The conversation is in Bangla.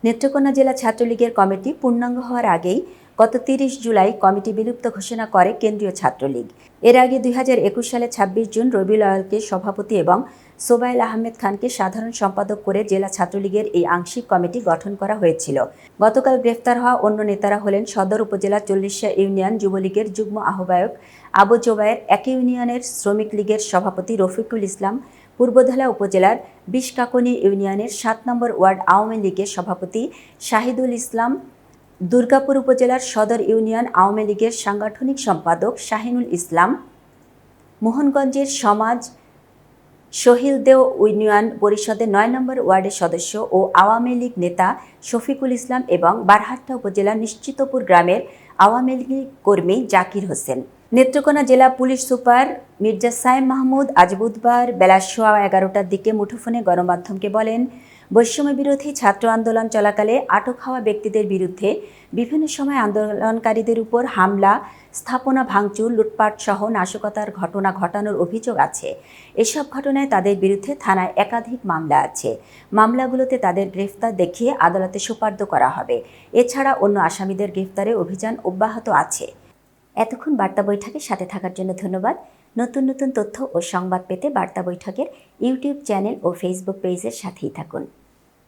নেত্রকোনা জেলা ছাত্রলীগের কমিটি পূর্ণাঙ্গ হওয়ার আগেই গত ৩০ জুলাই কমিটি বিলুপ্ত ঘোষণা করে কেন্দ্রীয় ছাত্রলীগ। এর আগে ২০২১ সালে ২৬ জুন রবিউল আউয়ালকে সভাপতি এবং সোবাইল আহমেদ খানকে সাধারণ সম্পাদক করে জেলা ছাত্রলীগের এই আংশিক কমিটি গঠন করা হয়েছিল। গতকাল গ্রেফতার হওয়া অন্য নেতারা হলেন সদর উপজেলা ৪০ ইউনিয়ন যুবলীগের যুগ্ম আহ্বায়ক আবু জোবায়ের, একই ইউনিয়নের শ্রমিক লীগের সভাপতি রফিকুল ইসলাম, পূর্বধলা উপজেলার বিষকাকনী ইউনিয়নের ৭ নম্বর ওয়ার্ড আওয়ামী লীগের সভাপতি শাহিদুল ইসলাম, দুর্গাপুর উপজেলার সদর ইউনিয়ন আওয়ামী লীগের সাংগঠনিক সম্পাদক শাহিনুল ইসলাম, মোহনগঞ্জের সমাজ শহীদদেও ইউনিয়ন পরিষদের ৯ নম্বর ওয়ার্ডের সদস্য ও আওয়ামী লীগ নেতা শফিকুল ইসলাম এবং বারহাট্টা উপজেলার নিশ্চিতপুর গ্রামের আওয়ামী লীগ কর্মী জাকির হোসেন। নেত্রকোনা জেলা পুলিশ সুপার মির্জা সায়েম মাহমুদ আজ বুধবার বেলা 11:15টার দিকে মুঠোফোনে গণমাধ্যমকে বলেন, বৈষম্য বিরোধী ছাত্র আন্দোলন চলাকালে আটক হওয়া ব্যক্তিদের বিরুদ্ধে বিভিন্ন সময় আন্দোলনকারীদের উপর হামলা, স্থাপনা ভাঙচুর, লুটপাট সহ নাশকতার ঘটনা ঘটানোর অভিযোগ আছে। এসব ঘটনায় তাদের বিরুদ্ধে থানায় একাধিক মামলা আছে। মামলাগুলোতে তাদের গ্রেফতার দেখিয়ে আদালতে সোপর্দ করা হবে। এছাড়া অন্য আসামিদের গ্রেফতারে অভিযান অব্যাহত আছে। এতক্ষণ বার্তা বৈঠকের সাথে থাকার জন্য ধন্যবাদ। নতুন নতুন তথ্য ও সংবাদ পেতে বার্তা বৈঠকের ইউটিউব চ্যানেল ও ফেসবুক পেজের সাথেই থাকুন।